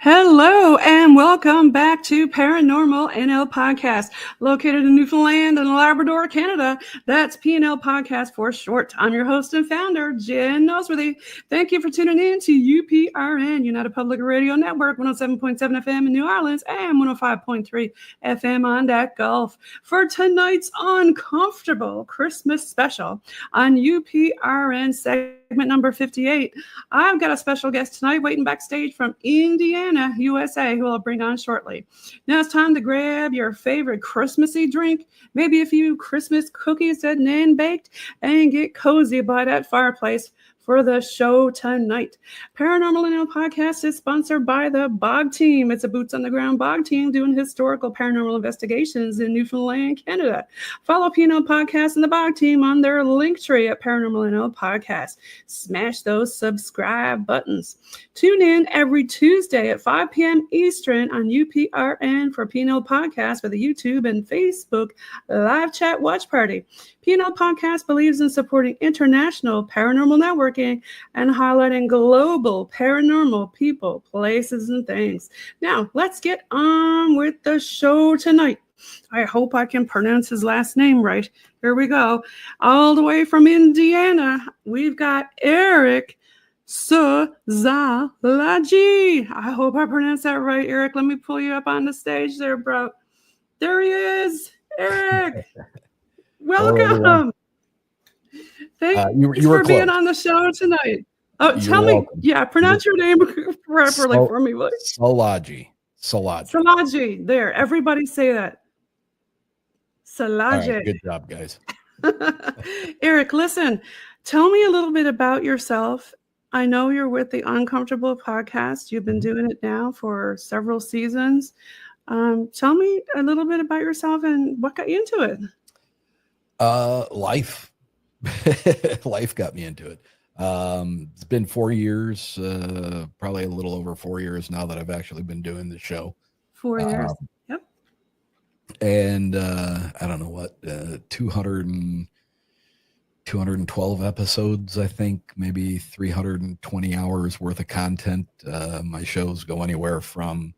Hello and welcome back to Paranormal NL Podcast, located in Newfoundland and Labrador, Canada. That's PNL Podcast for short. I'm your host and founder, Jen Noseworthy. Thank you for tuning in to UPRN, United Public Radio Network, 107.7 FM in New Orleans and 105.3 FM on that Gulf. For tonight's uncomfortable Christmas special on UPRN segment number 58, I've got a special guest tonight waiting backstage from Indiana, USA, who I'll bring on shortly. Now it's time to grab your favorite Christmassy drink, maybe a few Christmas cookies that Nan baked, and get cozy by that fireplace for the show tonight. Paranormal NL Podcast is sponsored by the Bog Team. It's a boots-on-the-ground Bog Team doing historical paranormal investigations in Newfoundland, Canada. Follow PNL Podcast and the Bog Team on their link tree at Paranormal NL Podcast. Smash those subscribe buttons. Tune in every Tuesday at 5 p.m. Eastern on UPRN for PNL Podcast for the YouTube and Facebook live chat watch party. PNL Podcast believes in supporting international paranormal networking and highlighting global paranormal people, places, and things. Now, let's get on with the show tonight. I hope I can pronounce his last name right. Here we go. All the way from Indiana, we've got Erick Szilagyi. I hope I pronounced that right, Erick. Let me pull you up on the stage there, bro. There he is, Erick. Welcome. Thank you for being on the show tonight. Oh, tell me, welcome. Yeah, pronounce your name properly for me, please. Szilagyi. There, everybody say that. Szilagyi. Right, good job, guys. Erick, listen, tell me a little bit about yourself. I know you're with the Uncomfortable Podcast. You've been doing it now for several seasons. Tell me a little bit about yourself and what got you into it. Life got me into it. It's been 4 years, probably a little over 4 years now that I've actually been doing the show. 4 years. Yep. And, I don't know what, 212 episodes, I think, maybe 320 hours worth of content. My shows go anywhere from,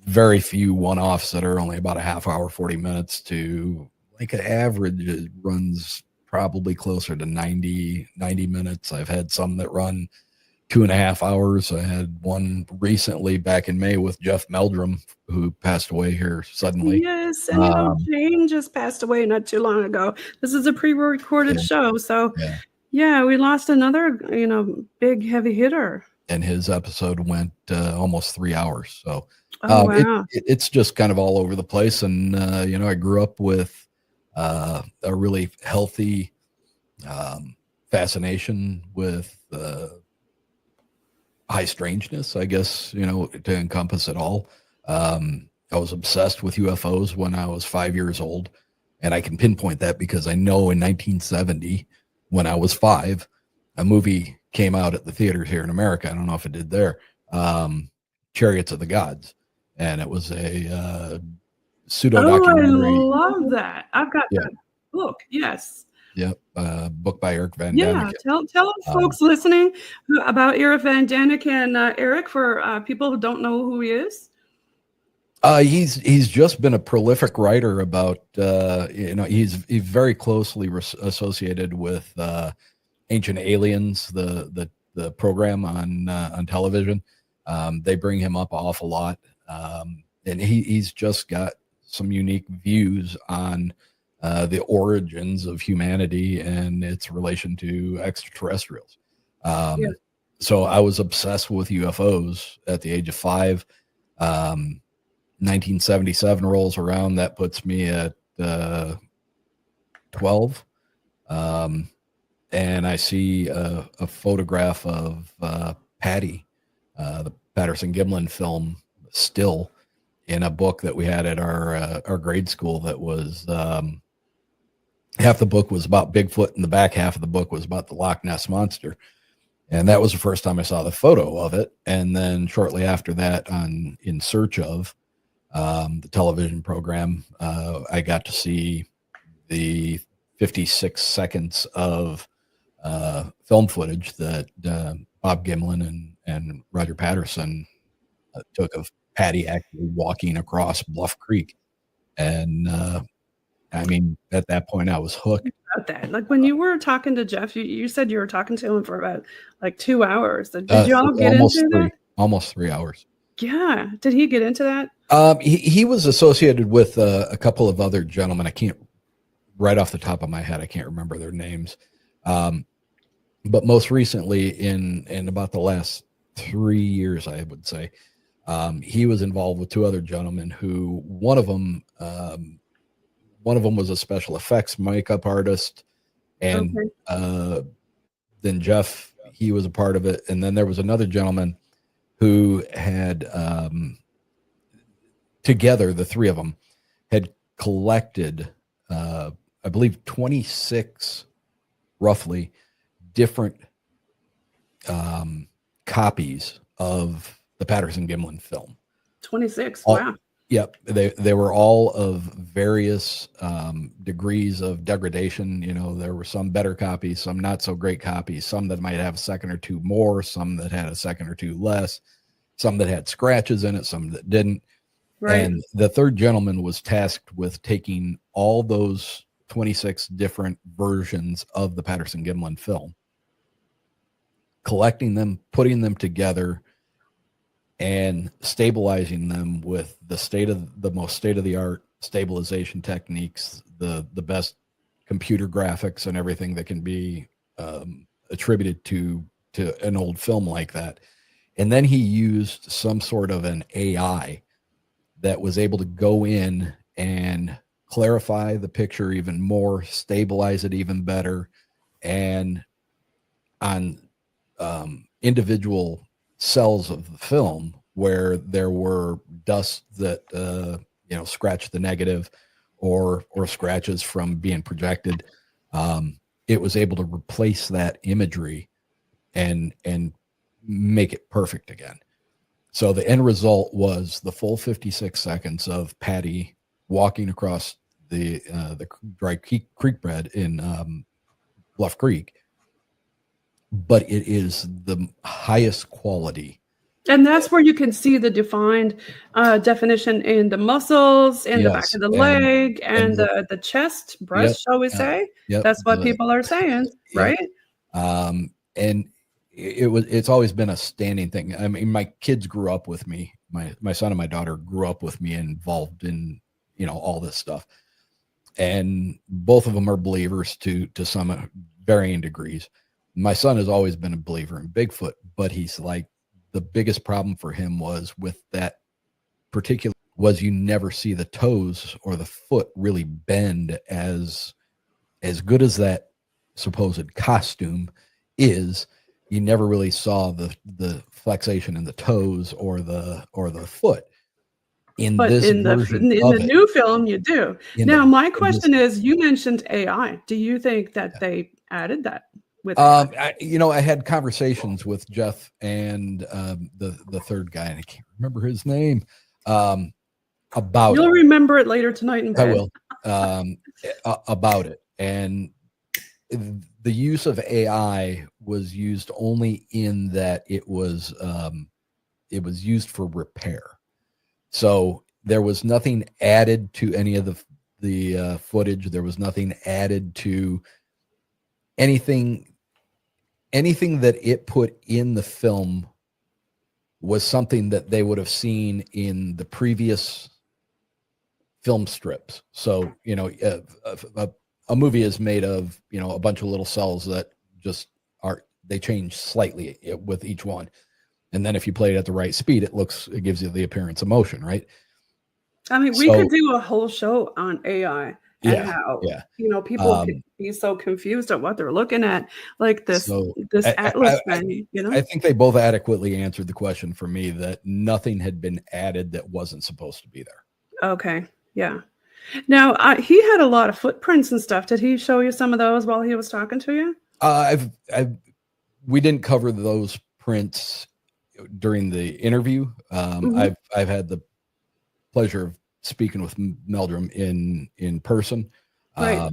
very few one-offs that are only about a half hour, 40 minutes to like an average. It runs probably closer to 90 minutes. I've had some that run 2.5 hours. I had one recently back in May with Jeff Meldrum, who passed away here suddenly. Yes, and Jane just passed away not too long ago. This is a pre-recorded show, so yeah, we lost another, big heavy hitter. And his episode went almost 3 hours. So wow. It's just kind of all over the place. And, I grew up with a really healthy fascination with high strangeness, I guess, to encompass it all. I was obsessed with UFOs when I was 5 years old. And I can pinpoint that because I know in 1970, when I was 5, a movie came out at the theaters here in America. I don't know if it did there. Chariots of the Gods. And it was a pseudo documentary. I love that. I've got that book. Yes. Yep. Book by Eric Van Daniken. Yeah. Tell folks listening about Eric Van Daniken, Eric, for people who don't know who he is. He's just been a prolific writer about, he's very closely associated with Ancient Aliens, the program on television. They bring him up an awful lot. And he's just got some unique views on the origins of humanity and its relation to extraterrestrials. So I was obsessed with UFOs at the age of 5. 1977 rolls around. That puts me at 12. And I see a photograph of Patty, the Patterson-Gimlin film, still in a book that we had at our grade school. That was half the book was about Bigfoot and the back half of the book was about the Loch Ness Monster. And that was the first time I saw the photo of it. And then shortly after that, on In Search Of, the television program. I got to see the 56 seconds of film footage that Bob Gimlin and Roger Patterson took of Patty actually walking across Bluff Creek. And I mean, at that point, I was hooked. About that, like when you were talking to Jeff, you said you were talking to him for about like 2 hours. Did you all get into that? Almost 3 hours. Yeah. Did he get into that? He was associated with a couple of other gentlemen. I can't, right off the top of my head, I can't remember their names. But most recently, in about the last 3 years, I would say, he was involved with two other gentlemen who one of them was a special effects makeup artist, and then Jeff, he was a part of it, and then there was another gentleman who had together, the three of them had collected I believe 26 roughly different copies of the Patterson Gimlin film. 26. Wow. Yep. They were all of various degrees of degradation. You know, there were some better copies, some not so great copies, some that might have a second or two more, some that had a second or two less, some that had scratches in it, some that didn't. Right. And the third gentleman was tasked with taking all those 26 different versions of the Patterson Gimlin film, collecting them, putting them together, and stabilizing them with the most state-of-the-art stabilization techniques, the best computer graphics and everything that can be attributed to an old film like that. And then he used some sort of an AI that was able to go in and clarify the picture even more, stabilize it even better, and on individual cells of the film where there were dust that scratched the negative or scratches from being projected, it was able to replace that imagery and make it perfect again. So the end result was the full 56 seconds of Patty walking across the dry creek bed in Bluff Creek, but it is the highest quality. And that's where you can see the defined definition in the muscles, in the back of the leg, and the chest, breast, shall we say? That's what people are saying, right? And it's always been a standing thing. I mean, my kids grew up with me. My son and my daughter grew up with me, involved in, all this stuff. And both of them are believers to some varying degrees. My son has always been a believer in Bigfoot, but he's like, the biggest problem for him was with that particular was you never see the toes or the foot really bend as good as that supposed costume is. You never really saw the flexation in the toes or the foot. In the new film, you do. Now, my question is, you mentioned AI. Do you think that they added that with I had conversations with Jeff and the third guy, and I can't remember his name, about You'll remember it later tonight in bed. I will. About it. And the use of AI was used only in that it was used for repair. So there was nothing added to any of the footage. There was nothing added to anything that it put in the film was something that they would have seen in the previous film strips. So, a movie is made of, a bunch of little cells that just they change slightly with each one. And then if you play it at the right speed, it gives you the appearance of motion, right? I mean, we could do a whole show on AI and how, people could be so confused at what they're looking at, like this Atlas thing, I think they both adequately answered the question for me that nothing had been added that wasn't supposed to be there. Okay. Yeah. Now, he had a lot of footprints and stuff. Did he show you some of those while he was talking to you? We didn't cover those prints during the interview. I've had the pleasure of speaking with Meldrum in person, Right.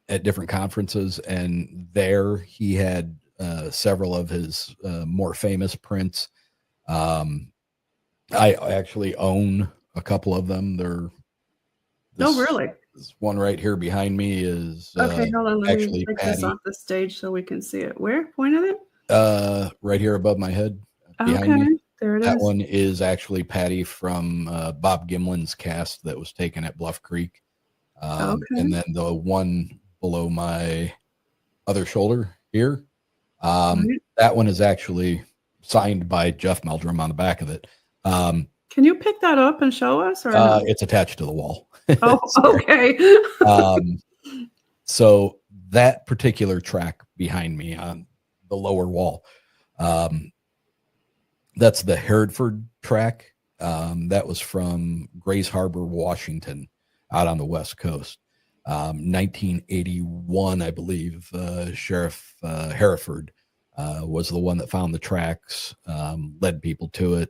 at different conferences, and there he had several of his more famous prints. I actually own a couple of them. Really? This one right here behind me is Okay, hold on. Let me actually take this Patty. off the stage so we can see it. Where? Point at it? Right here above my head behind Okay, me. there it That is. one is actually Patty from Bob Gimlin's cast that was taken at Bluff Creek. Okay. And then the one below my other shoulder here, Right. that one is actually signed by Jeff Meldrum on the back of it. Can you pick that up and show us? Or no? It's attached to the wall. Oh, okay. So that particular track behind me on the lower wall, that's the Hereford track. That was from Grays Harbor, Washington, out on the West Coast. 1981, I believe, Sheriff Hereford was the one that found the tracks, led people to it,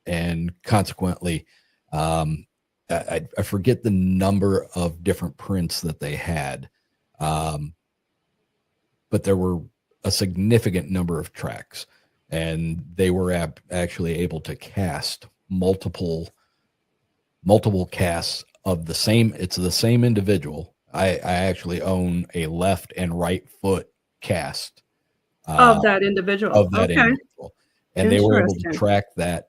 and consequently, I forget the number of different prints that they had, but there were a significant number of tracks, and they were actually able to cast multiple casts of the same. It's the same individual. I actually own a left and right foot cast Of that individual. individual, and they were able to track that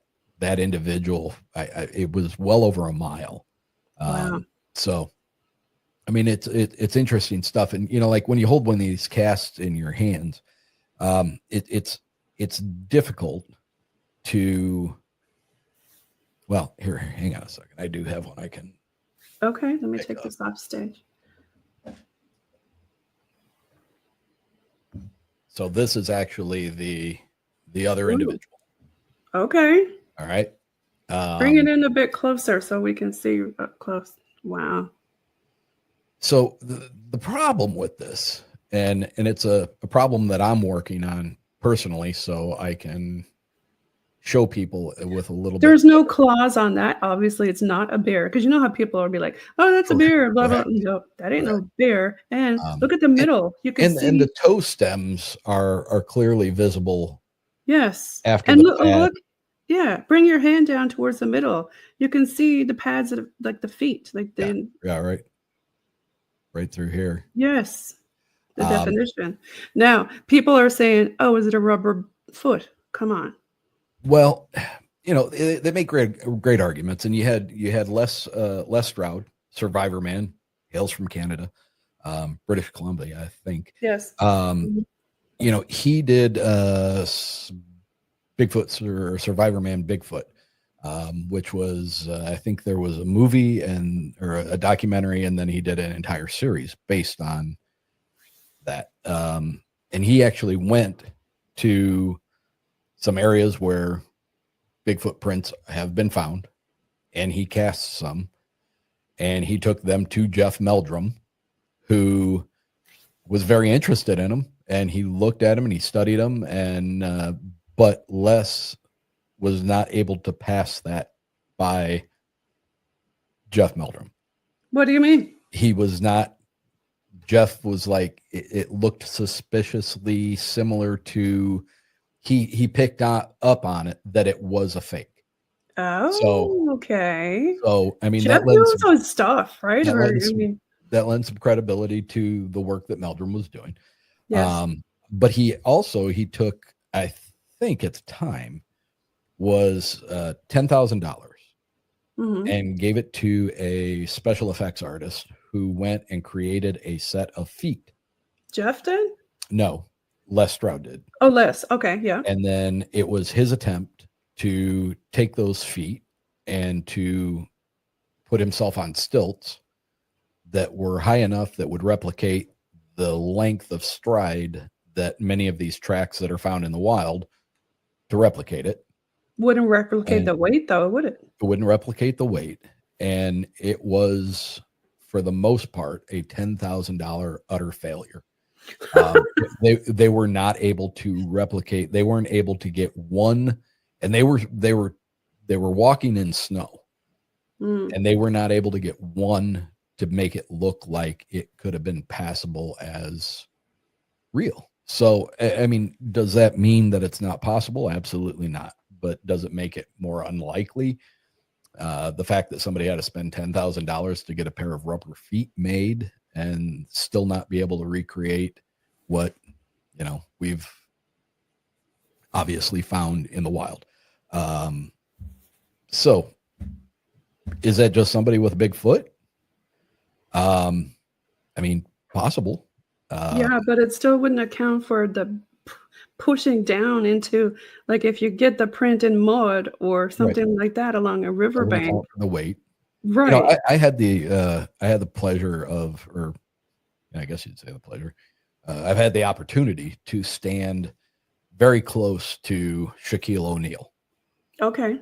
individual. It was well over a mile. Wow. So, I mean, it's interesting stuff. And, like when you hold one of these casts in your hands, it's difficult to, well, here, hang on a second. I do have one I can. Okay. Let me take this off stage. So this is actually the other individual. Okay. All right. Bring it in a bit closer so we can see up close. Wow. So the problem with this, and it's a problem that I'm working on personally, so I can show people with a little There's bit. no claws on that. Obviously, it's not a bear, because you know how people will be like, "Oh, that's a bear." Blah blah. No, that ain't no bear. And look at the middle. You can see. And the toe stems are clearly visible. Yes. After and the look. Yeah, bring your hand down towards the middle. You can see the pads that are like the feet, like the right through here. Yes, the definition. Now, people are saying, "Oh, is it a rubber foot?" Come on. Well, they make great arguments, and you had Les Stroud, Survivor Man, hails from Canada, British Columbia, I think. Yes. He did Bigfoot or Survivor Man Bigfoot, which was I think there was a movie or a documentary, and then he did an entire series based on that. And he actually went to some areas where Bigfoot prints have been found, and he cast some, and he took them to Jeff Meldrum, who was very interested in them, and he looked at them and he studied them, and but Les was not able to pass that by Jeff Meldrum. What do you mean? He was not. Jeff was like, it looked suspiciously similar to. He picked up on it that it was a fake. Oh, okay. So I mean, Jeff knows his stuff, right? That lends some credibility to the work that Meldrum was doing. Yes. But he took, I think at the time, was $10,000 and gave it to a special effects artist who went and created a set of feet. Jeff did? No, Les Stroud did. Oh, Les. Okay, yeah. And then it was his attempt to take those feet and to put himself on stilts that were high enough that would replicate the length of stride that many of these tracks that are found in the wild, to replicate it. Wouldn't replicate the weight, though, would it? It wouldn't replicate the weight. And it was, for the most part, a $10,000 utter failure. They were not able to replicate. They weren't able to get one, and they were walking in snow. and they were not able to get one to make it look like it could have been passable as real. So, I mean, does that mean that it's not possible? Absolutely not. But does it make it more unlikely? The fact that somebody had to spend $10,000 to get a pair of rubber feet made and still not be able to recreate what, you know, we've obviously found in the wild. So is that just somebody with a big foot? I mean, possible. Yeah, but it still wouldn't account for the pushing down into, like, if you get the print in mud or something like that along a riverbank. The weight. Right. You know, I had the pleasure of, or I guess you'd say the pleasure. I've had the opportunity to stand very close to Shaquille O'Neal. Okay.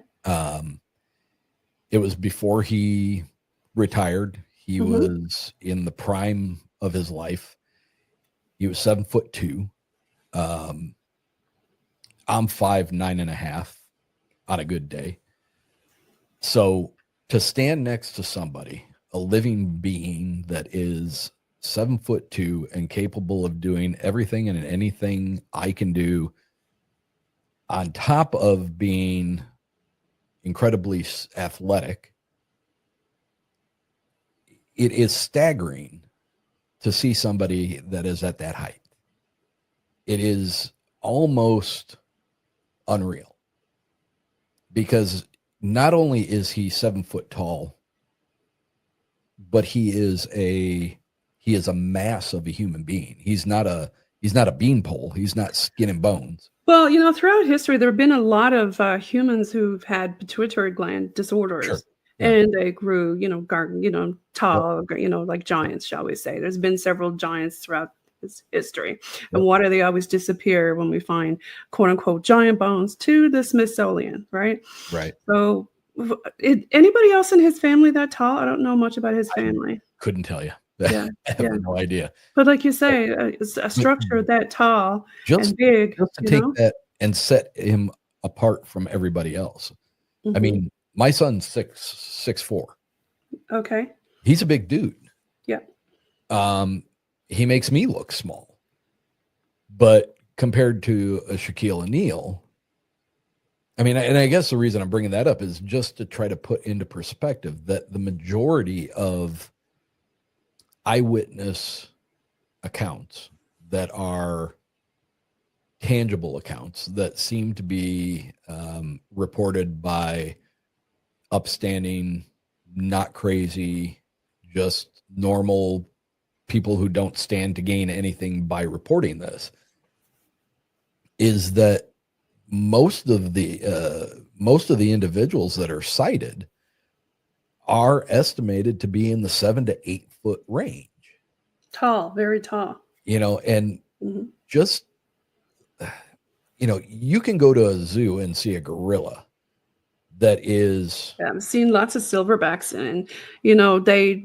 It was before he retired. He was in the prime of his life. He was 7'2". I'm 5'9.5" on a good day. So to stand next to somebody, a living being that is 7'2" and capable of doing everything and anything I can do, on top of being incredibly athletic, it is staggering to see somebody that is at that height. It is almost unreal, because not only is he 7 foot tall, but he is a mass of a human being. He's not a beanpole. He's not skin and bones. Well, you know, throughout history, there have been a lot of humans who've had pituitary gland disorders. Sure. Yeah. And they grew, tall, like giants, shall we say. There's been several giants throughout history. And why do they always disappear when we find quote unquote giant bones? To the Smithsonian, right? Right. So anybody else in his family that tall? I don't know much about his family. Couldn't tell you. Yeah. I have no idea. But like you say, a structure that tall and big. Just to take that and set him apart from everybody else. I mean, my son's 6'4". Okay. He's a big dude. Yeah. He makes me look small. But compared to a Shaquille O'Neal, I mean, and I guess the reason I'm bringing that up is just to try to put into perspective that the majority of eyewitness accounts that are tangible accounts that seem to be reported by upstanding, not crazy, just normal people who don't stand to gain anything by reporting this, is that most of the individuals that are cited are estimated to be in the 7 to 8 foot range. Tall, very tall. And just, you can go to a zoo and see a gorilla that is. Yeah, I've seen lots of silverbacks, and they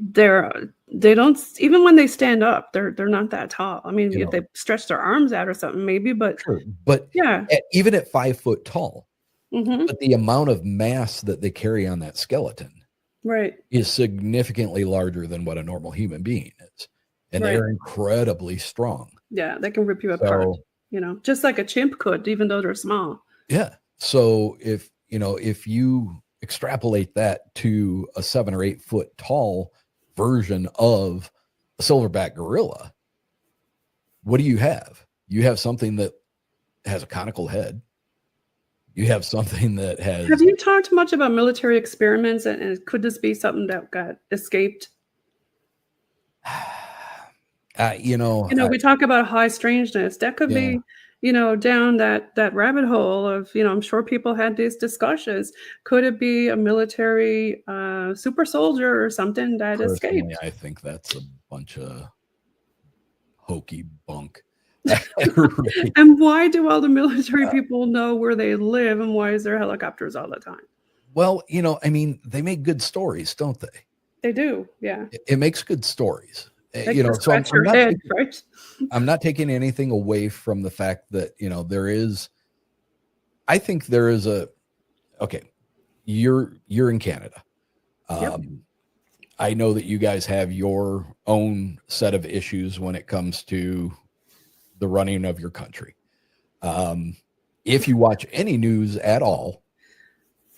don't, even when they stand up, they're not that tall. I mean, if they stretch their arms out or something, maybe, but sure. But yeah, even at 5 foot tall, but the amount of mass that they carry on that skeleton, right, is significantly larger than what a normal human being is, and they're incredibly strong. Yeah, they can rip you apart. Just like a chimp could, even though they're small. Yeah. So if you extrapolate that to a 7 or 8 foot tall version of a silverback gorilla, what do you have? You have something that has a conical head. You have something that has. Have you talked much about military experiments, and could this be something that got escaped? We talk about high strangeness. That could be, down that rabbit hole of, I'm sure people had these discussions. Could it be a military super soldier or something that escaped? I think that's a bunch of hokey bunk. And why do all the military people know where they live, and why is there helicopters all the time? Well, they make good stories, don't they? They do, yeah. It makes good stories. So I'm not taking anything away from the fact that, I think there is you're in Canada. Yep. I know that you guys have your own set of issues when it comes to the running of your country. If you watch any news at all,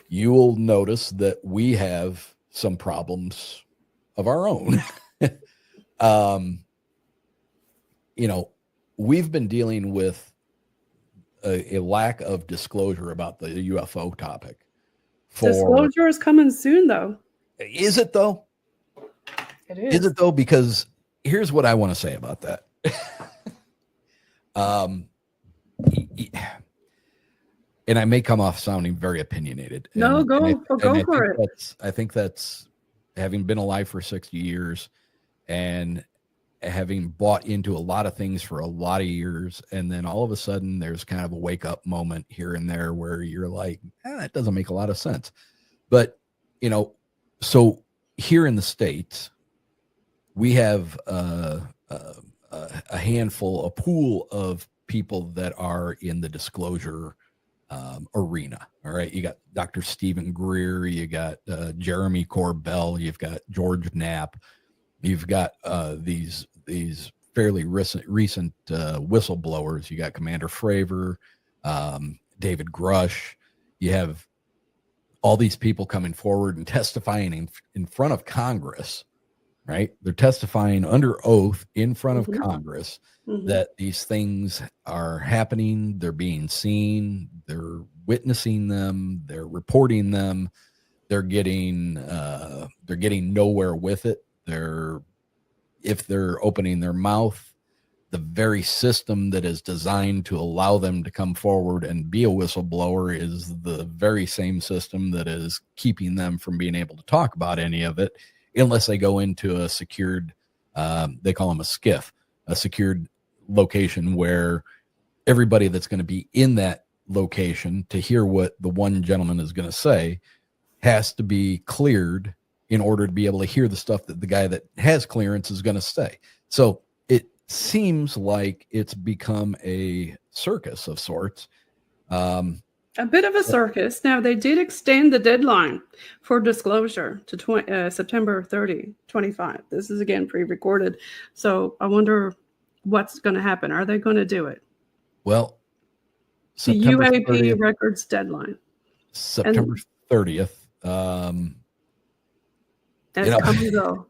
you will notice that we have some problems of our own. We've been dealing with a lack of disclosure about the UFO topic. Disclosure is coming soon, though. Is it though? It is. Is it though? Because here's what I want to say about that. And I may come off sounding very opinionated. No, go for it. I think that's having been alive for 60 years and having bought into a lot of things for a lot of years. And then all of a sudden there's kind of a wake up moment here and there where you're like, that doesn't make a lot of sense. But, so here in the States, we have a handful, a pool of people that are in the disclosure arena. All right. You got Dr. Stephen Greer, you got Jeremy Corbell, you've got George Knapp, you've got these fairly recent whistleblowers. You got Commander Fravor, David Grush. You have all these people coming forward and testifying in front of Congress, right? They're testifying under oath in front of Congress that these things are happening. They're being seen. They're witnessing them. They're reporting them. They're getting nowhere with it. If they're opening their mouth, the very system that is designed to allow them to come forward and be a whistleblower is the very same system that is keeping them from being able to talk about any of it unless they go into a secured, they call them a SCIF, a secured location where everybody that's going to be in that location to hear what the one gentleman is going to say has to be cleared in order to be able to hear the stuff that the guy that has clearance is going to say. So it seems like it's become a circus of sorts. A bit of a circus. Now, they did extend the deadline for disclosure to September 30, 25. This is, again, pre-recorded. So I wonder what's going to happen. Are they going to do it? Well, the UAP 30th, records deadline. September 30th. That's come and go.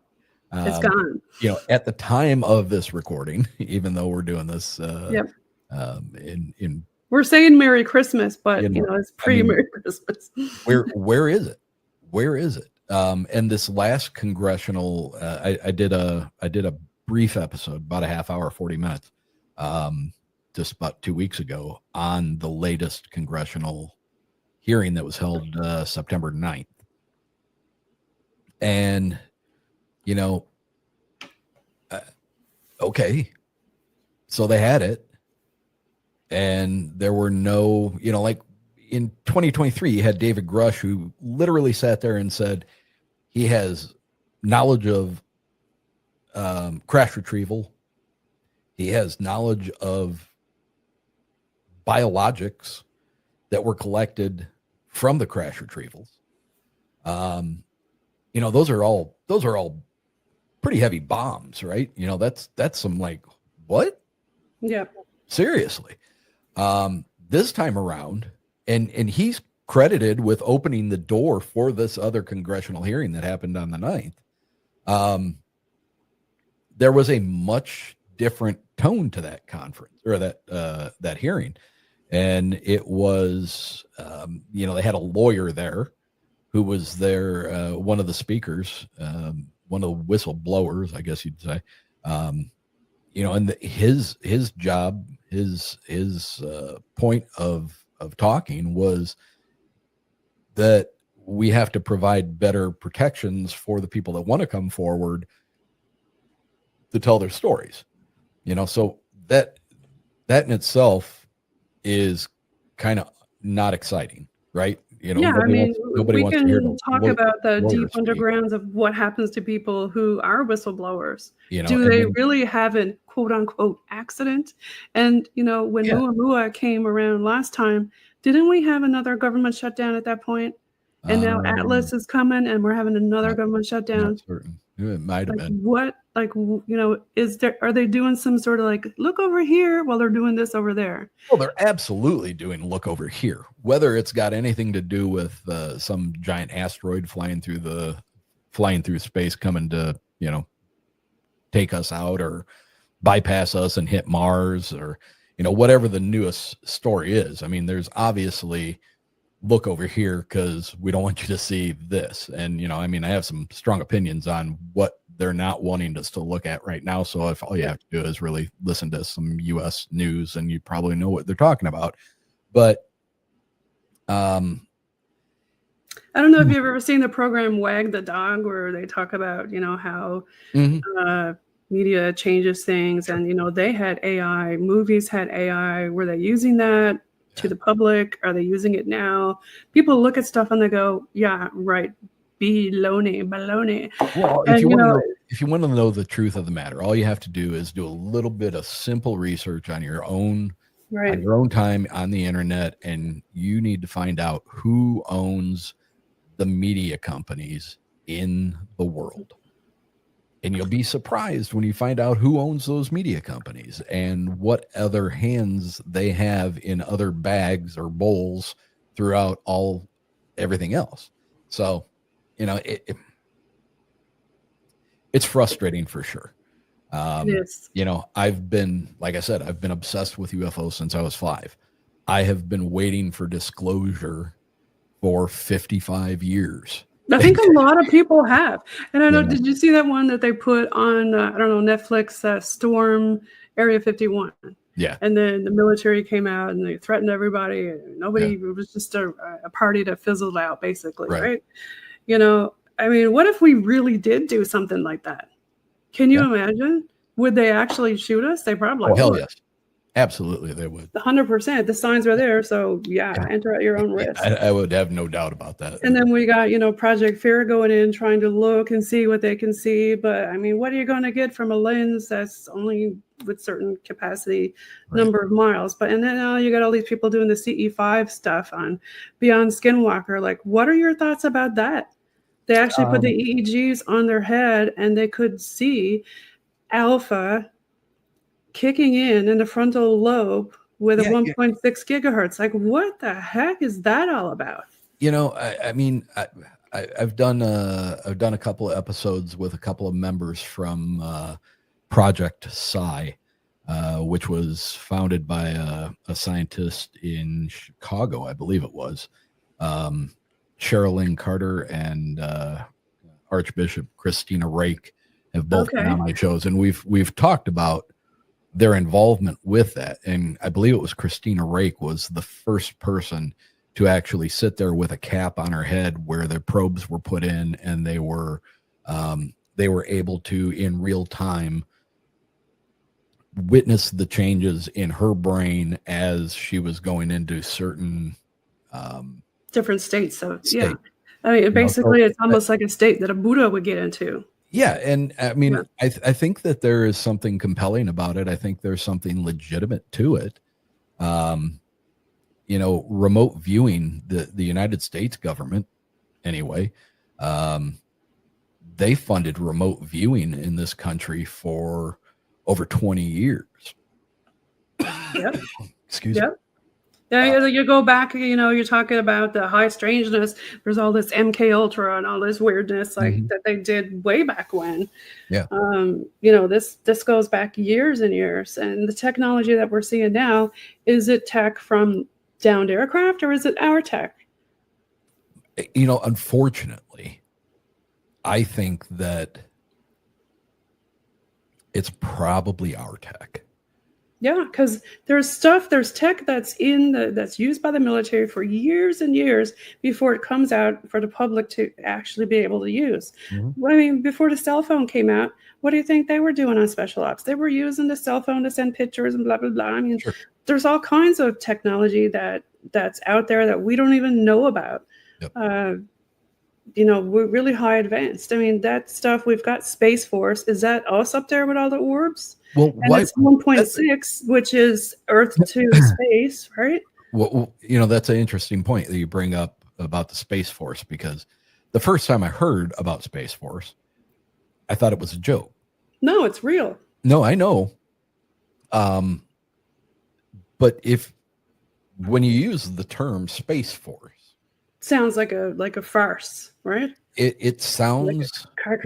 It's gone. At the time of this recording, even though we're doing this we're saying Merry Christmas, but it's Merry Christmas. Where is it? Where is it? And this last congressional, I did a brief episode, about a half hour, 40 minutes, just about 2 weeks ago on the latest congressional hearing that was held September 9th. And, okay, so they had it. And there were no, like in 2023, you had David Grush, who literally sat there and said he has knowledge of crash retrieval. He has knowledge of biologics that were collected from the crash retrievals. Those are all pretty heavy bombs, right? That's some like, what? Yeah. Seriously. This time around, and he's credited with opening the door for this other congressional hearing that happened on the 9th. There was a much different tone to that conference or that hearing. And it was, they had a lawyer there who was there, one of the speakers, one of the whistleblowers, I guess you'd say, and his job, his point of talking was that we have to provide better protections for the people that want to come forward to tell their stories. So that in itself is kind of not exciting, right? Nobody we wants to hear talk about the deep undergrounds of what happens to people who are whistleblowers. Do they really have an quote unquote accident? And when Muamua came around last time, didn't we have another government shutdown at that point? And now Atlas is coming, and we're having another government shutdown. Not certain. It might have been. What, are they doing some sort of look over here while they're doing this over there? Well, they're absolutely doing look over here. Whether it's got anything to do with some giant asteroid flying through space, coming to take us out or bypass us and hit Mars, or whatever the newest story is. I mean, there's obviously look over here because we don't want you to see this. And I have some strong opinions on what they're not wanting us to look at right now. So if all you have to do is really listen to some US news, and you probably know what they're talking about. But I don't know if you've ever seen the program Wag the Dog, where they talk about how media changes things, and they had AI, movies had AI. Were they using that to the public? Are they using it now? People look at stuff and they go, yeah, right, baloney. Well, if you want to know the truth of the matter, all you have to do is do a little bit of simple research on your own time on the internet, and you need to find out who owns the media companies in the world. And you'll be surprised when you find out who owns those media companies and what other hands they have in other bags or bowls throughout everything else. So, it's frustrating for sure. It is. I've been obsessed with UFOs since I was 5. I have been waiting for disclosure for 55 years. I think a lot of people have. And I know, did you see that one that they put on, Netflix, Storm Area 51? Yeah. And then the military came out and they threatened everybody. It was just a party that fizzled out, basically, right? What if we really did do something like that? Can you imagine? Would they actually shoot us? They probably would. Hell yes. Absolutely, they would. 100%. The signs are there, so enter at your own risk. I would have no doubt about that. And then we got, Project Fear going in, trying to look and see what they can see. But what are you going to get from a lens that's only with certain capacity number of miles? And then you got all these people doing the CE5 stuff on Beyond Skinwalker. What are your thoughts about that? They actually put the EEGs on their head, and they could see alpha kicking in the frontal lobe with a 1.6 gigahertz. What the heck is that all about? I've done a couple of episodes with a couple of members from Project Psi, which was founded by a scientist in Chicago, I believe it was, Sherilyn Carter and Archbishop Christina Rake have both been on my shows, and we've talked about their involvement with that. And I believe it was Christina Rake was the first person to actually sit there with a cap on her head where the probes were put in, and they were able to, in real time, witness the changes in her brain as she was going into certain different states. So basically it's almost like a state that a Buddha would get into. Yeah. And I think that there is something compelling about it. I think there's something legitimate to it. Remote viewing, the United States government, anyway, they funded remote viewing in this country for over 20 years. Yep. Excuse me. Yeah, you go back, you're talking about the high strangeness. There's all this MK Ultra and all this weirdness that they did way back when. Yeah. This goes back years and years. And the technology that we're seeing now, is it tech from downed aircraft, or is it our tech? Unfortunately, I think that it's probably our tech. Yeah, because there's tech that's that's used by the military for years and years before it comes out for the public to actually be able to use. Mm-hmm. Before the cell phone came out, what do you think they were doing on special ops? They were using the cell phone to send pictures and blah, blah, blah. Sure. There's all kinds of technology that's out there that we don't even know about. Yep. We're really high advanced. That stuff, we've got Space Force. Is that us up there with all the orbs? Well, it's 1.6, which is Earth to space, right? Well, that's an interesting point that you bring up. about the Space Force, because the first time I heard about Space Force, I thought it was a joke. No, it's real. No, I know. But when you use the term Space Force, sounds like a farce, right? It sounds like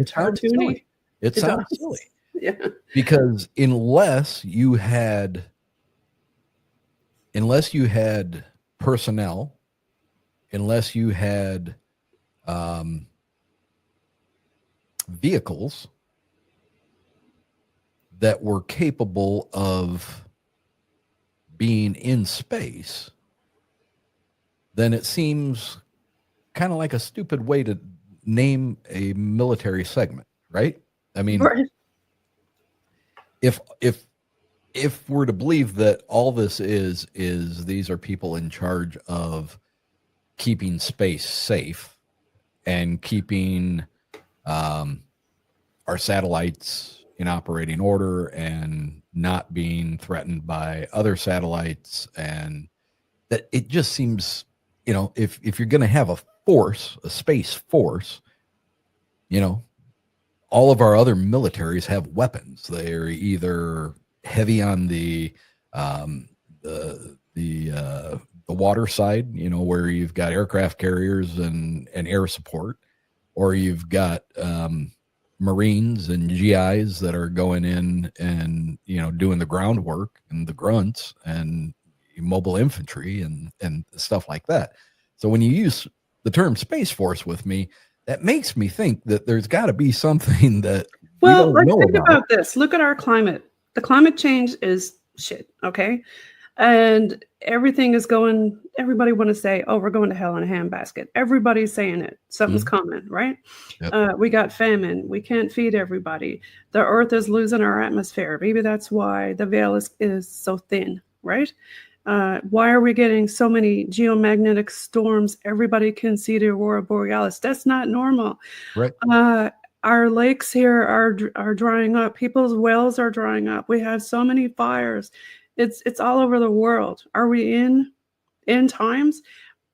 cartoony. It sounds silly. Yeah. Because unless you had personnel, unless you had vehicles that were capable of being in space, then it seems kind of like a stupid way to name a military segment, right? I mean, right. if we're to believe that all this is these are people in charge of keeping space safe and keeping our satellites in operating order and not being threatened by other satellites, and that it just seems, if you're going to have a space force, all of our other militaries have weapons. They're either heavy on the water side, where you've got aircraft carriers and air support, or you've got Marines and GIs that are going in and doing the groundwork and the grunts and mobile infantry and stuff like that. So when you use the term Space Force with me, that makes me think that there's got to be something that well, let's think about this. Look at our climate. The climate change is shit, okay? And everything is going, everybody want to say, oh, we're going to hell in a handbasket. Everybody's saying it. Something's coming, right? Yep. We got famine. We can't feed everybody. The earth is losing our atmosphere. Maybe that's why the veil is so thin, right? Why are we getting so many geomagnetic storms? Everybody can see the aurora borealis. That's not normal. Right. Our lakes here are drying up. People's wells are drying up. We have so many fires. It's all over the world. Are we in times?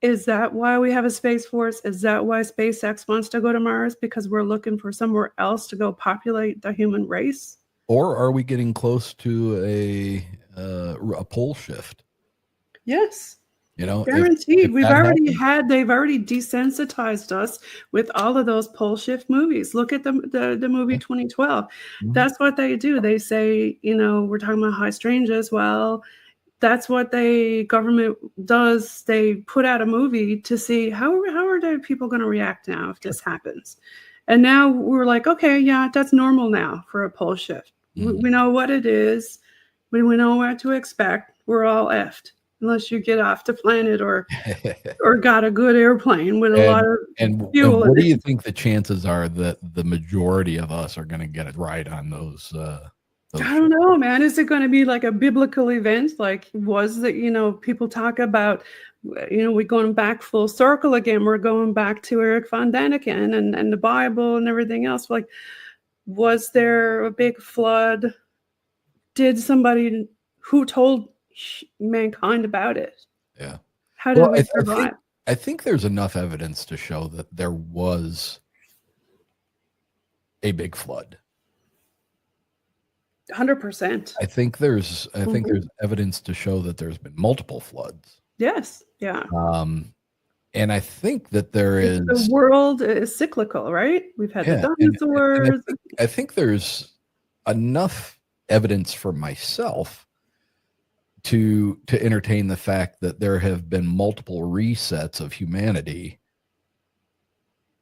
Is that why we have a Space Force? Is that why SpaceX wants to go to Mars? Because we're looking for somewhere else to go populate the human race? Or are we getting close to a pole shift? Yes. If Guaranteed. They've already desensitized us with all of those pole shift movies. Look at the movie 2012. Mm-hmm. That's what they do. They say, we're talking about high strangeness. Well, that's what government does. They put out a movie to see how are the people going to react now if this happens. And now we're like, okay, yeah, that's normal now for a pole shift. Mm-hmm. We know what it is. We know what to expect. We're all effed. Unless you get off the planet or got a good airplane with a lot of fuel. And what do you think the chances are that the majority of us are going to get it right on those? I don't know, man. Is it going to be like a biblical event? Like was that, people talk about, we're going back full circle again. We're going back to Eric von Daniken and the Bible and everything else. Like, was there a big flood? Did somebody who told mankind about it? Yeah. How did we survive? I think there's enough evidence to show that there was a big flood. 100%. I think there's evidence to show that there's been multiple floods. Yes. Yeah. And I think that the world is cyclical, right? We've had the dinosaurs. And I think there's enough evidence for myself to entertain the fact that there have been multiple resets of humanity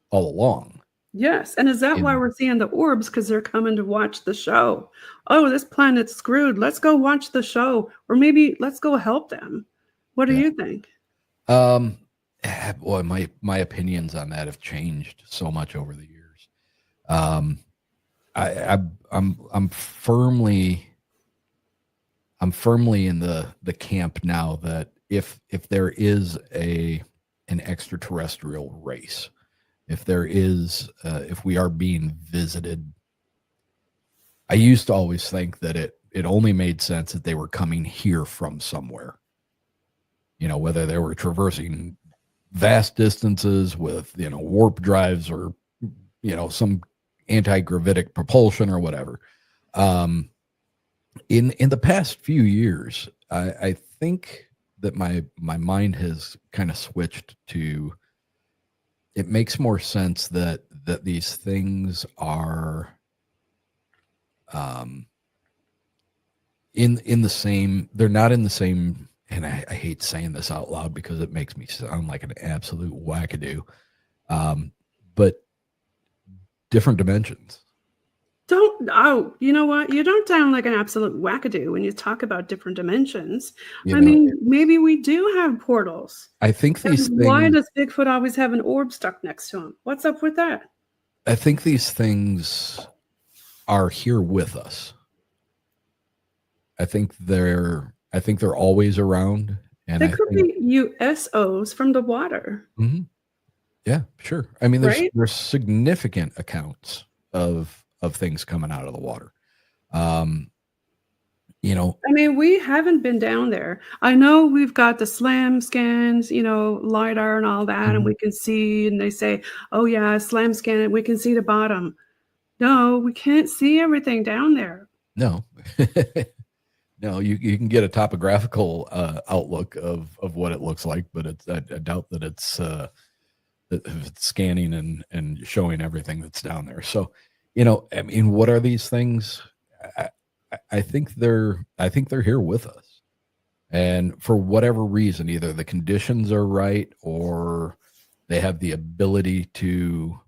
all along. Yes. And is that why we're seeing the orbs? Because they're coming to watch the show. Oh, this planet's screwed. Let's go watch the show. Or maybe let's go help them. What do you think? Boy, my opinions on that have changed so much over the years. I'm firmly in the camp now that if there is an extraterrestrial race, if we are being visited, I used to always think that it only made sense that they were coming here from somewhere, whether they were traversing vast distances with, warp drives or, some anti-gravitic propulsion or whatever. In the past few years, I think that my mind has kind of switched to, it makes more sense that these things are in the same, they're not in the same, and I hate saying this out loud because it makes me sound like an absolute wackadoo, but different dimensions. You know what? You don't sound like an absolute wackadoo when you talk about different dimensions. Maybe we do have portals. I think these things. Why does Bigfoot always have an orb stuck next to him? What's up with that? I think these things are here with us. I think they're always around. And they could be USOs from the water. Mm-hmm. Yeah, sure. I mean, there's significant accounts of things coming out of the water. We haven't been down there. I know we've got the SLAM scans, LiDAR and all that, mm-hmm. and we can see, and they say, oh yeah, SLAM scan it, we can see the bottom. No, we can't see everything down there. No. No, you can get a topographical outlook of what it looks like, but I doubt that it's scanning and showing everything that's down there. So, what are these things? I think they're here with us, and for whatever reason, either the conditions are right or they have the ability to.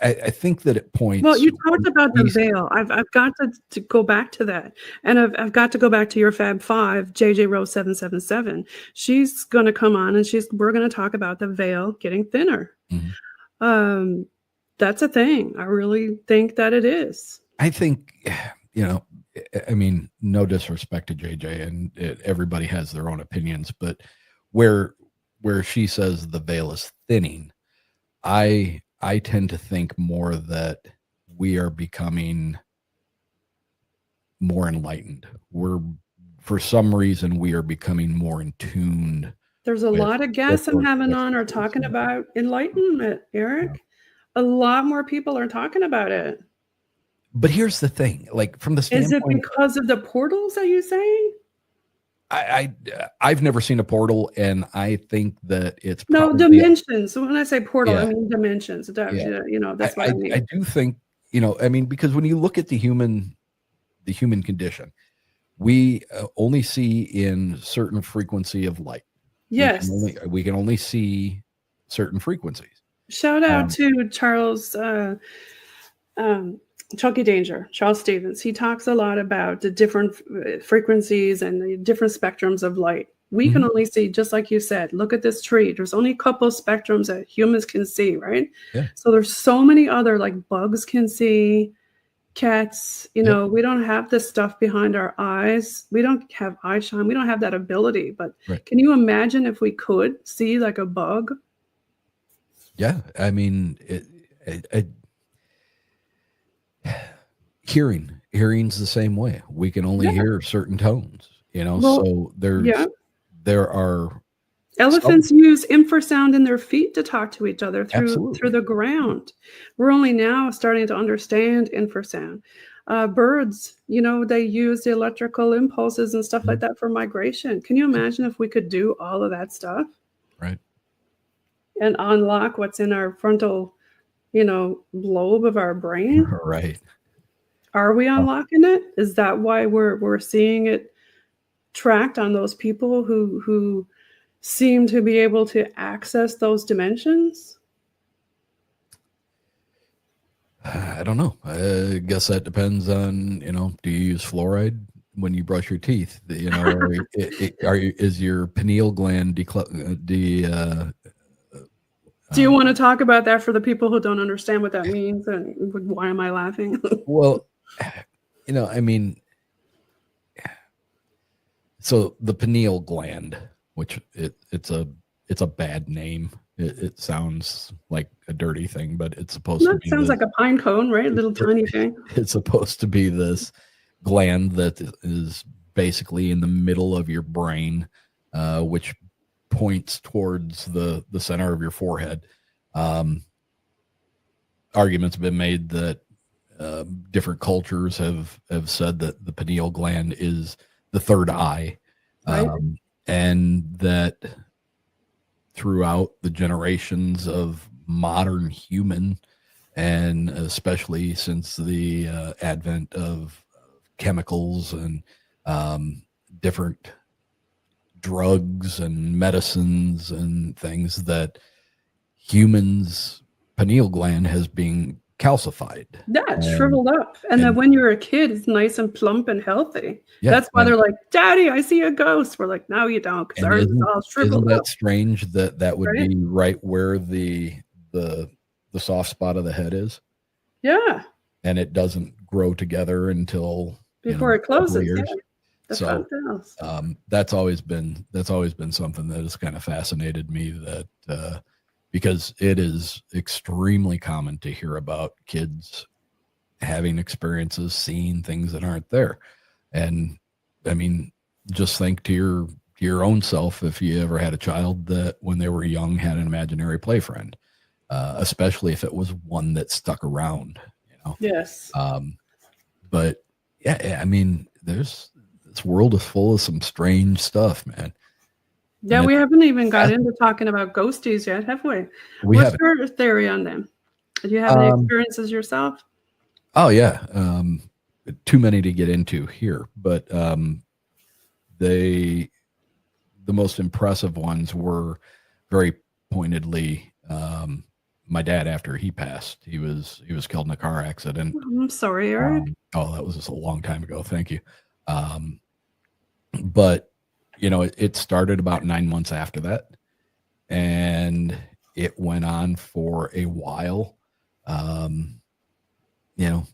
I think that it points. Well, you talked about the veil. I've got to go back to that, and I've got to go back to your Fab-5, JJRose777. She's going to come on, and we're going to talk about the veil getting thinner. Mm-hmm. That's a thing. I really think that it is. I think, no disrespect to JJ, and everybody has their own opinions, but where she says the veil is thinning, I tend to think more that we are becoming more enlightened. For some reason, we are becoming more in tune. There's a lot of guests I'm having on are talking about enlightenment, Eric. Yeah. A lot more people are talking about it. But here's the thing, like from the standpoint, is it because of the portals? Are you saying? I've never seen a portal, and I think that it's dimensions. So when I say portal, I mean dimensions. That's what I mean. I do think, because when you look at the human condition, we only see in certain frequency of light. Yes, we can only see certain frequencies. Shout out to Charles Chucky Danger, Charles Stevens. He talks a lot about the different frequencies and the different spectrums of light. We mm-hmm. can only see, just like you said, look at this tree. There's only a couple of spectrums that humans can see, right? Yeah. So there's so many other, like bugs can see, cats, we don't have this stuff behind our eyes. We don't have eye shine. We don't have that ability. But Can you imagine if we could see like a bug? Yeah. I mean, hearing's the same way. We can only hear certain tones, so there are elephants use infrasound in their feet to talk to each other through the ground. We're only now starting to understand infrasound. Birds, they use the electrical impulses and stuff like that for migration. Can you imagine if we could do all of that stuff? Right. And unlock what's in our frontal lobe of our brain. Right. Are we unlocking it? Is that why we're seeing it tracked on those people who seem to be able to access those dimensions? I don't know. I guess that depends on, do you use fluoride when you brush your teeth? Is your pineal gland do you want to talk about that for the people who don't understand what that means and why am I laughing? Well, so the pineal gland, which it's a bad name. It sounds like a dirty thing, but it's supposed to be. Sounds like a pine cone, right? Little tiny thing. It's supposed to be this gland that is basically in the middle of your brain, which points towards the center of your forehead. Arguments have been made that different cultures have said that the pineal gland is the third eye, Right. and that throughout the generations of modern human, and especially since the advent of chemicals and different drugs and medicines and things, that humans' pineal gland has been calcified. Yeah, it's shriveled up. And then when you're a kid, it's nice and plump and healthy. Yeah, that's why they're like, Daddy, I see a ghost. We're like, no, you don't, because ours is all shriveled isn't that up. strange that would be right where the soft spot of the head is? Yeah. And it doesn't grow together until before it closes. years. Yeah. So that's always been something that has kind of fascinated me, that because it is extremely common to hear about kids having experiences, seeing things that aren't there. And I mean, just think to your own self, if you ever had a child that when they were young had an imaginary play friend, especially if it was one that stuck around, Yes. But yeah, I mean, this world is full of some strange stuff, man. Yeah, we haven't even got into talking about ghosties yet, have we? What's your theory on them? Do you have any experiences yourself? Oh yeah, too many to get into here, but the most impressive ones were very pointedly my dad. After he passed, he was killed in a car accident. I'm sorry, Eric. That was just a long time ago. Thank you. But it started about 9 months after that, and it went on for a while.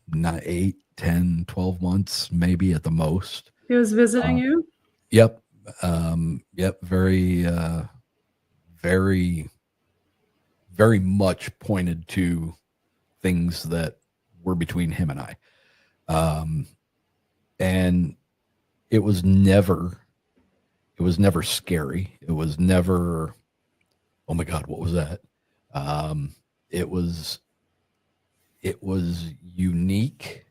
Not 8, 10, 12 months, maybe at the most. He was visiting you? Yep. Yep. Very, very, very much pointed to things that were between him and I. And it was never scary. It was never, oh my God, what was that? It was unique,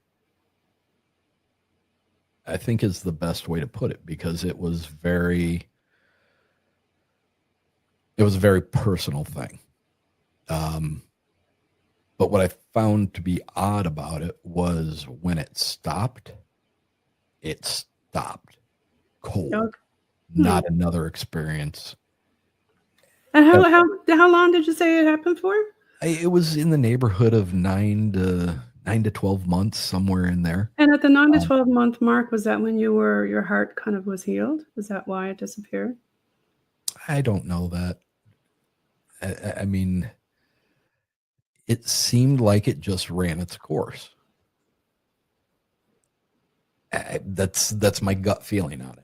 I think is the best way to put it, because it was a very personal thing. But what I found to be odd about it was when it stopped cold. Okay. Not another experience. And how long did you say it happened for? It was in the neighborhood of 9 to 12 months, somewhere in there. And at the 9 to 12 month mark, was that when your heart kind of was healed? Was that why it disappeared? I don't know that. I mean, it seemed like it just ran its course. That's my gut feeling on it.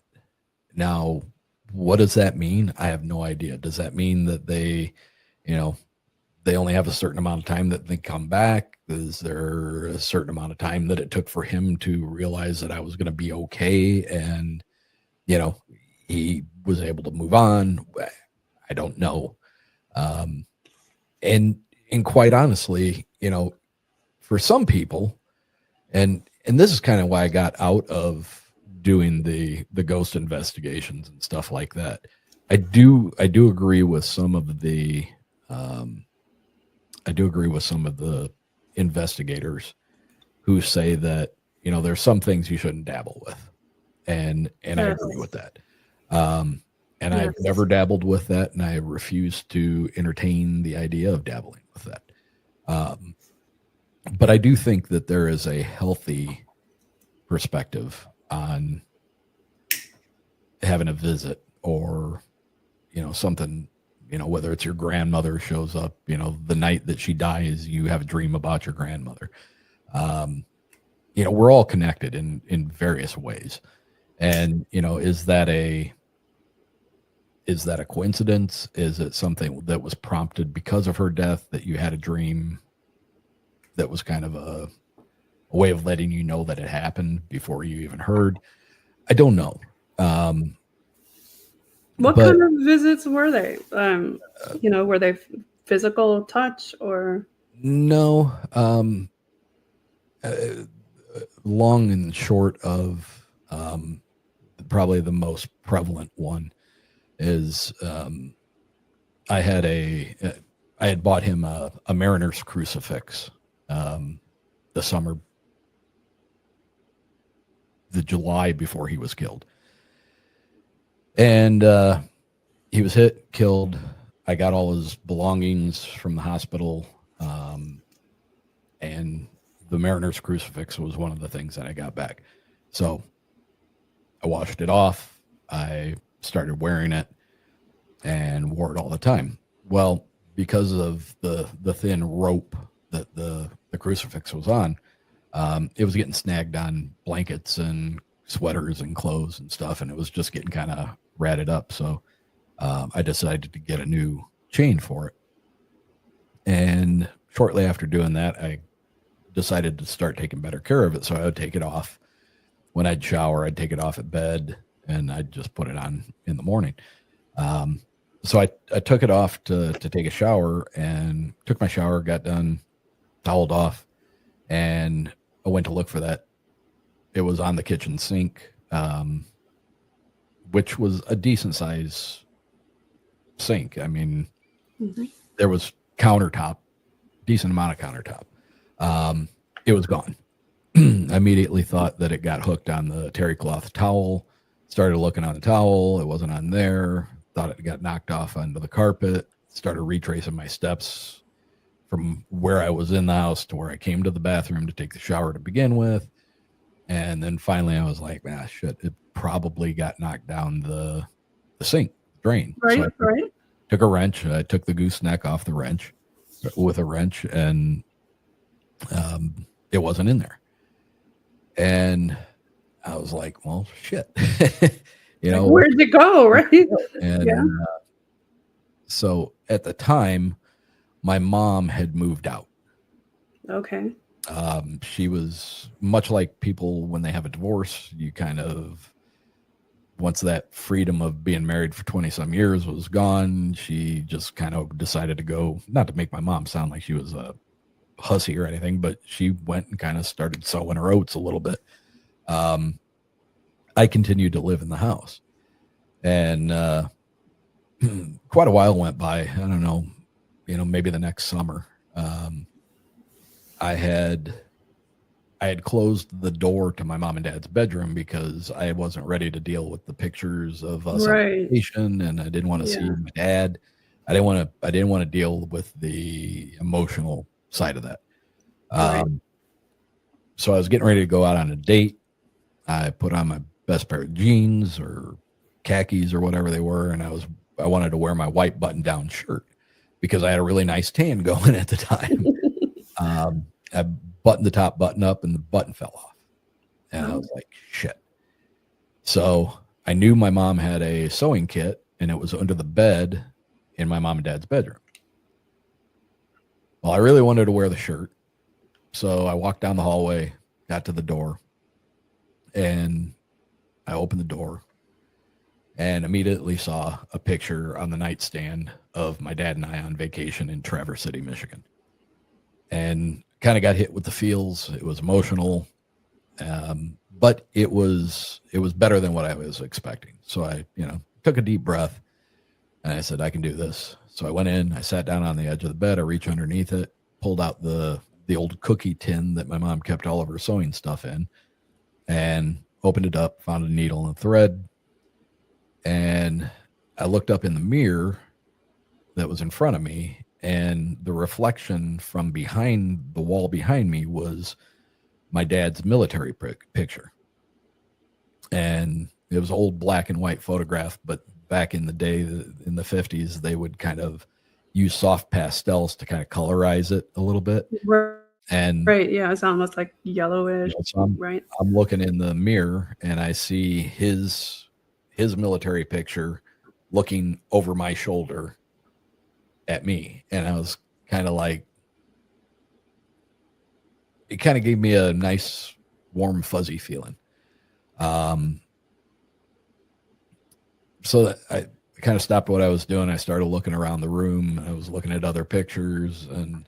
Now, what does that mean? I have no idea. Does that mean that they only have a certain amount of time that they come back? Is there a certain amount of time that it took for him to realize that I was going to be okay, and he was able to move on? I don't know. And quite honestly, for some people, and this is kind of why I got out of doing the ghost investigations and stuff like that. I do agree with some of the investigators who say that there's some things you shouldn't dabble with, and I agree with that. And I've never dabbled with that, and I refuse to entertain the idea of dabbling with that. But I do think that there is a healthy perspective on having a visit, or something, whether it's your grandmother shows up, the night that she dies, you have a dream about your grandmother. We're all connected in various ways. And is that a coincidence? Is it something that was prompted because of her death, that you had a dream that was kind of a way of letting you know that it happened before you even heard? I don't know. What kind of visits were they? Were they physical touch or? No. Long and short of probably the most prevalent one is I had bought him a Mariner's crucifix the July before he was killed. And he was hit, killed. I got all his belongings from the hospital. And the Mariner's crucifix was one of the things that I got back. So I washed it off. I started wearing it and wore it all the time. Well, because of the thin rope that the crucifix was on, it was getting snagged on blankets and sweaters and clothes and stuff, and it was just getting kind of ratted up. So I decided to get a new chain for it. And shortly after doing that, I decided to start taking better care of it. So I would take it off. When I'd shower, I'd take it off at bed, and I'd just put it on in the morning. So I took it off to take a shower, and took my shower, got done, toweled off, and I went to look for that. It was on the kitchen sink, which was a decent size sink. I mean, there was countertop, decent amount of countertop. It was gone. I immediately thought that it got hooked on the terry cloth towel. Started looking on the towel. It wasn't on there. Thought it got knocked off onto the carpet. Started retracing my steps from where I was in the house to where I came to the bathroom to take the shower to begin with. And then finally I was like, shit, it probably got knocked down the sink drain. Right, so right. Took a wrench. I took the gooseneck off the wrench with a wrench, and it wasn't in there. And I was like, well, shit. Where'd it go, right? And so at the time, my mom had moved out. Okay. She was much like people when they have a divorce, you kind of, once that freedom of being married for 20 some years was gone, she just kind of decided to go, not to make my mom sound like she was a hussy or anything, but she went and kind of started sowing her oats a little bit. I continued to live in the house, and quite a while went by. I don't know, maybe the next summer, I had closed the door to my mom and dad's bedroom because I wasn't ready to deal with the pictures of us on vacation, and I didn't want to see my dad. I didn't want to deal with the emotional side of that. So I was getting ready to go out on a date. I put on my best pair of jeans or khakis or whatever they were, and I wanted to wear my white button-down shirt because I had a really nice tan going at the time. I buttoned the top button up, and the button fell off, and I was like, shit. So I knew my mom had a sewing kit, and it was under the bed in my mom and dad's bedroom. Well, I really wanted to wear the shirt, so I walked down the hallway, got to the door, and I opened the door and immediately saw a picture on the nightstand of my dad and I on vacation in Traverse City, Michigan. And kind of got hit with the feels. It was emotional, but it was better than what I was expecting. So I, took a deep breath, and I said, I can do this. So I went in, I sat down on the edge of the bed, I reached underneath it, pulled out the old cookie tin that my mom kept all of her sewing stuff in, and opened it up, found a needle and a thread. And I looked up in the mirror that was in front of me, and the reflection from behind the wall behind me was my dad's military picture. And it was an old black and white photograph, but back in the day, in the 50s, they would kind of use soft pastels to kind of colorize it a little bit. And yeah, it's almost like yellowish. So I'm looking in the mirror, and I see his military picture looking over my shoulder at me, and I was kind of like, it kind of gave me a nice warm fuzzy feeling. So that I kind of stopped what I was doing. I started looking around the room. I was looking at other pictures, and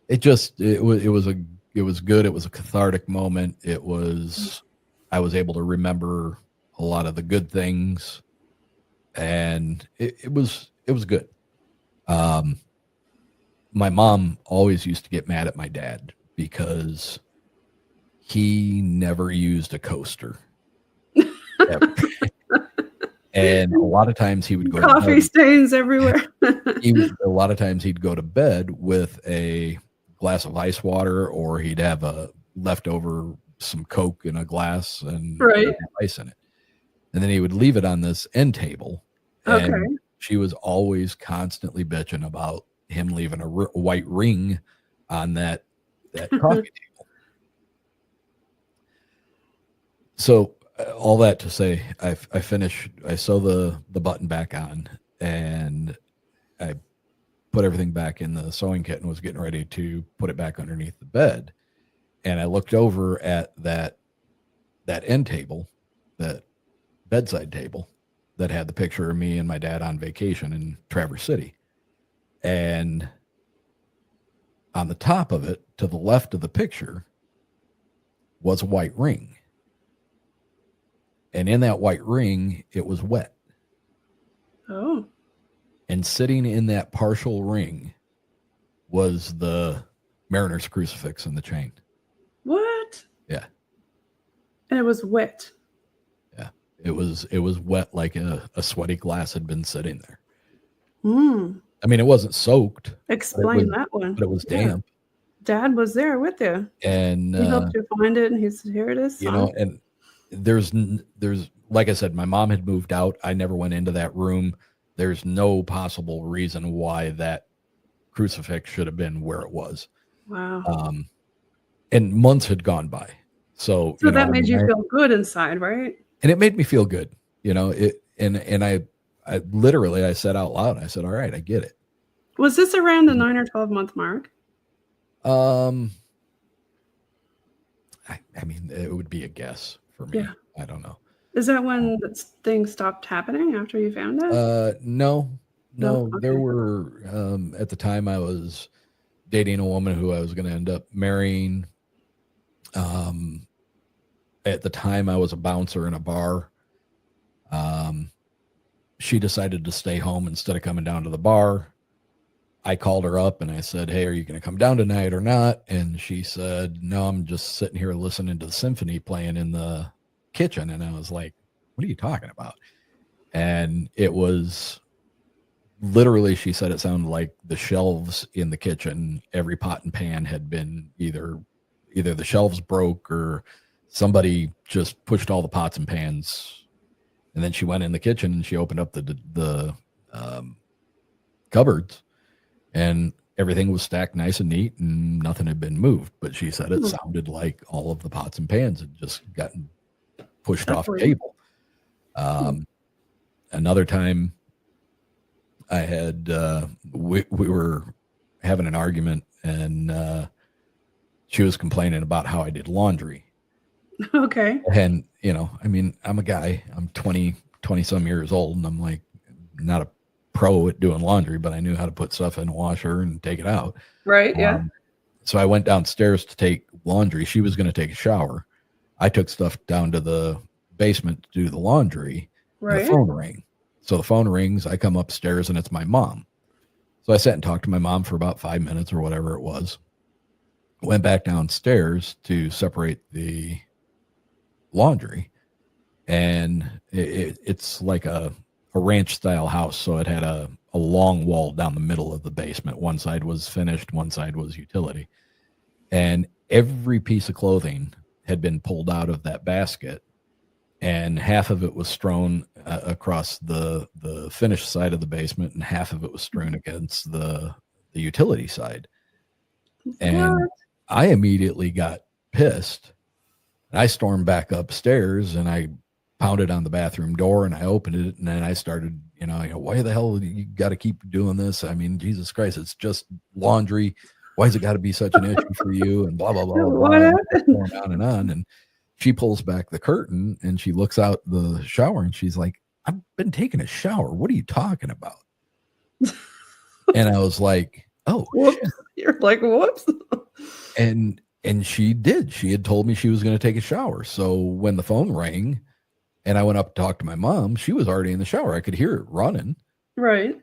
it was good. It was a cathartic moment. I was able to remember a lot of the good things, and it was good. My mom always used to get mad at my dad because he never used a coaster. Ever. And a lot of times he would go coffee stains everywhere. A lot of times he'd go to bed with a glass of ice water, or he'd have a leftover some Coke in a glass and ice in it. And then he would leave it on this end table. And she was always constantly bitching about him leaving a white ring on that coffee table. So all that to say, I sew the button back on, and I put everything back in the sewing kit and was getting ready to put it back underneath the bed. And I looked over at that end table, that bedside table that had the picture of me and my dad on vacation in Traverse City. And on the top of it, to the left of the picture, was a white ring. And in that white ring, it was wet. Oh. And sitting in that partial ring was the Mariner's crucifix and the chain. What? Yeah. And it was wet. Yeah. It was wet, like a sweaty glass had been sitting there. I mean, it wasn't soaked. Explain that one. But it was damp. Dad was there with you. And he helped you find it, and he said, here it is, son. You know, and there's like I said, my mom had moved out. I never went into that room. There's no possible reason why that crucifix should have been where it was. Wow. And months had gone by. So that made you feel good inside, right? And it made me feel good, you know, and I literally, I said out loud, I said, all right, I get it. Was this around the 9 or 12 month mark? I mean, it would be a guess for me. Yeah. I don't know. Is that when things stopped happening after you found it? No. Okay. There were, at the time I was dating a woman who I was going to end up marrying. At the time I was a bouncer in a bar. She decided to stay home instead of coming down to the bar. I called her up and I said, hey, are you going to come down tonight or not? And she said, no, I'm just sitting here listening to the symphony playing in the kitchen. And I was like, what are you talking about? And it was literally, she said it sounded like the shelves in the kitchen, every pot and pan had been either the shelves broke or somebody just pushed all the pots and pans. And then she went in the kitchen and she opened up the cupboards, and everything was stacked nice and neat and nothing had been moved. But she said it sounded like all of the pots and pans had just gotten pushed off the table. Another time I had, we were having an argument, and she was complaining about how I did laundry. Okay. And, you know, I mean, I'm a guy, I'm 20 some years old, and I'm like not a pro at doing laundry, but I knew how to put stuff in a washer and take it out. Right. Yeah. So I went downstairs to take laundry. She was going to take a shower. I took stuff down to the basement to do the laundry. Right. The phone rang. So the phone rings. I come upstairs and it's my mom. So I sat and talked to my mom for about 5 minutes or whatever it was. Went back downstairs to separate the laundry, and it's like a ranch style house. So it had a long wall down the middle of the basement. One side was finished, one side was utility. And every piece of clothing had been pulled out of that basket, and half of it was strewn across the finished side of the basement, and half of it was strewn against the utility side. And what? I immediately got pissed. I stormed back upstairs and I pounded on the bathroom door and I opened it, and then I started, you know, why the hell you got to keep doing this? I mean, Jesus Christ, it's just laundry. Why has it got to be such an issue for you? And blah, blah, blah, blah, blah, going on and on. And she pulls back the curtain and she looks out the shower and she's like, I've been taking a shower. What are you talking about? And I was like, oh, whoops. Shit. You're like, whoops. And she did. She had told me she was going to take a shower. So when the phone rang and I went up to talk to my mom, she was already in the shower. I could hear it running. Right.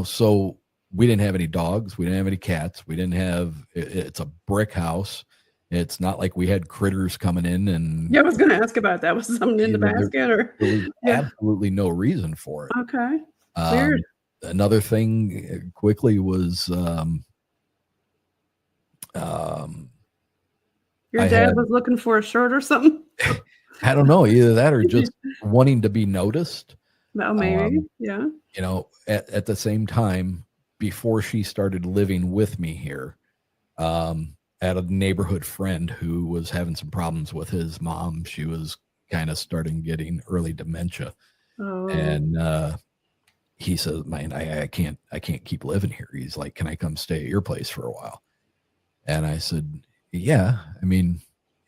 So we didn't have any dogs. We didn't have any cats. We didn't have, it's a brick house. It's not like we had critters coming in and. Yeah, I was going to ask about that. Was something in the basket or? There was absolutely no reason for it. Okay. Weird. Another thing quickly was, your dad was looking for a shirt or something? I don't know, either that or just wanting to be noticed. No, maybe. Yeah. At the same time, before she started living with me here, at a neighborhood friend who was having some problems with his mom. She was kind of starting getting early dementia. Oh. And he says, man, I can't keep living here. He's like, can I come stay at your place for a while? And I said, yeah, I mean,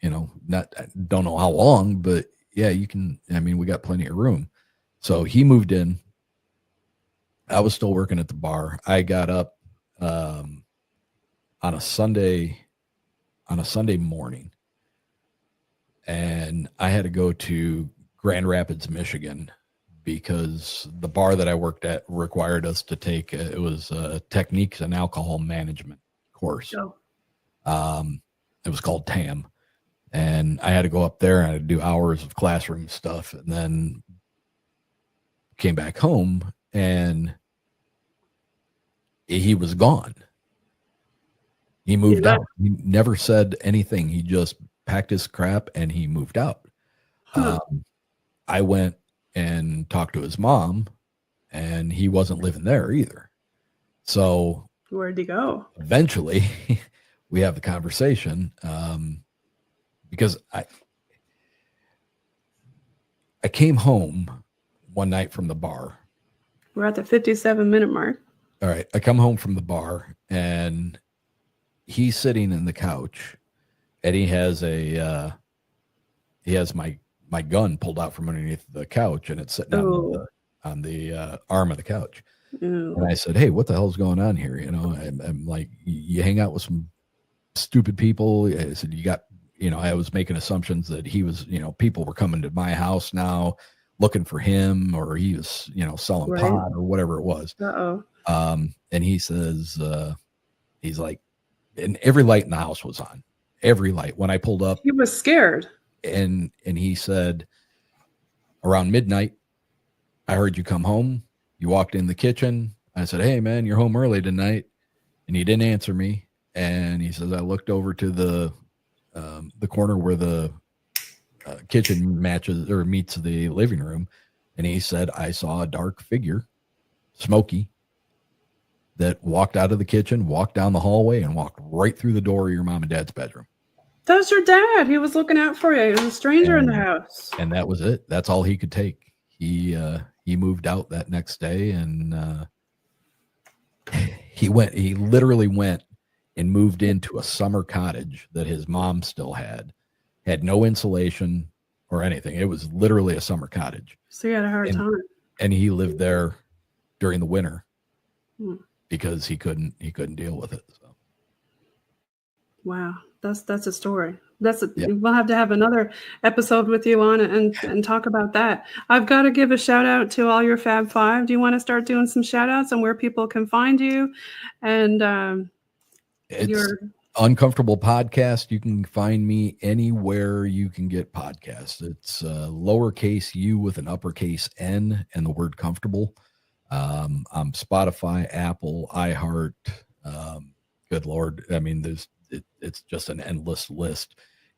I don't know how long, but yeah, you can. I mean, we got plenty of room. So he moved in. I was still working at the bar. I got up on a Sunday morning, and I had to go to Grand Rapids, Michigan, because the bar that I worked at required us to take it was a techniques and alcohol management course. Oh. It was called TAM, and I had to go up there and I had to do hours of classroom stuff, and then came back home and he was gone. He moved out. He never said anything. He just packed his crap and he moved out. Huh. I went and talked to his mom, and he wasn't living there either. So where'd he go? Eventually, we have the conversation because I came home one night from the bar. We're at the 57-minute mark. All right. I come home from the bar and he's sitting in the couch, and he has my gun pulled out from underneath the couch, and it's sitting on the arm of the couch. Ew. And I said, hey, what the hell's going on here? I'm like, you hang out with some stupid people. I said, I was making assumptions that he was, people were coming to my house now looking for him, or he was, selling pot or whatever it was. Uh-oh. And he says, he's like, and every light in the house was on. Every light. When I pulled up, he was scared. And he said, around midnight, I heard you come home. You walked in the kitchen. I said, hey man, you're home early tonight. And he didn't answer me. And he says, I looked over to the corner where the kitchen meets the living room. And he said, I saw a dark figure, smoky, that walked out of the kitchen, walked down the hallway, and walked right through the door of your mom and dad's bedroom. That's your dad. He was looking out for you. He was a stranger in the house. And that was it. That's all he could take. He moved out that next day, and he literally went and moved into a summer cottage that his mom still had no insulation or anything. It was literally a summer cottage. So he had a hard time. And he lived there during the winter because he couldn't deal with it. So. Wow. That's a story. We'll have to have another episode with you on and talk about that. I've got to give a shout out to all your Fab-5. Do you want to start doing some shout outs on where people can find you? And it's Uncomfortable Podcast. You can find me anywhere you can get podcasts. It's lowercase u with an uppercase N and the word comfortable. I'm Spotify, Apple, iHeart. Good Lord. I mean, it's just an endless list.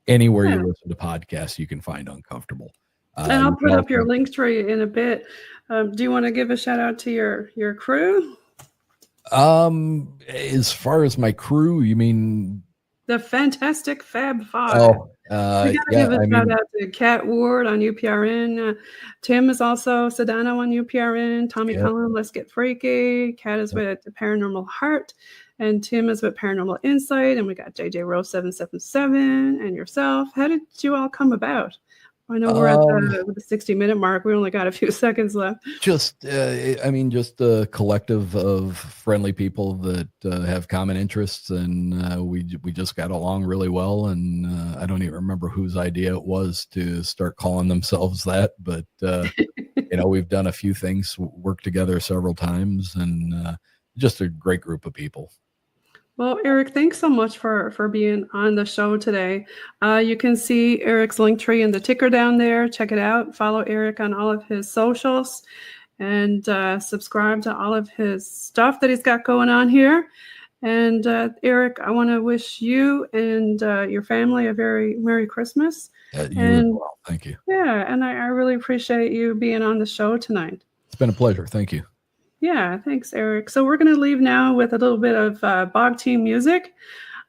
Anywhere you listen to podcasts, you can find Uncomfortable. And I'll put up your link tree in a bit. Do you want to give a shout out to your crew? As far as my crew, you mean the fantastic Fab-5? Oh, we gotta give a shout out to Kat Ward on UPRN. Tim is also Sudano on UPRN. Tommy Cullum, Let's Get Freaky. Kat is with the Paranormal Heart, and Tim is with Paranormal Insight. And we got JJRose777 and yourself. How did you all come about? I know we're at the 60-minute mark. We only got a few seconds left. Just a collective of friendly people that have common interests, and we just got along really well. And I don't even remember whose idea it was to start calling themselves that, but we've done a few things, worked together several times, and just a great group of people. Well, Erick, thanks so much for being on the show today. You can see Erick's link tree in the ticker down there. Check it out. Follow Erick on all of his socials and subscribe to all of his stuff that he's got going on here. And Erick, I want to wish you and your family a very Merry Christmas. You as well. Thank you. Yeah, and I really appreciate you being on the show tonight. It's been a pleasure. Thank you. Yeah, thanks, Erick. So we're going to leave now with a little bit of Bog Team music,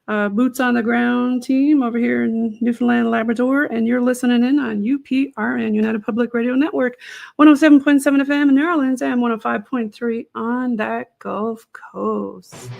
Boots on the Ground team over here in Newfoundland, Labrador, and you're listening in on UPRN, United Public Radio Network, 107.7 FM in New Orleans and 105.3 on that Gulf Coast.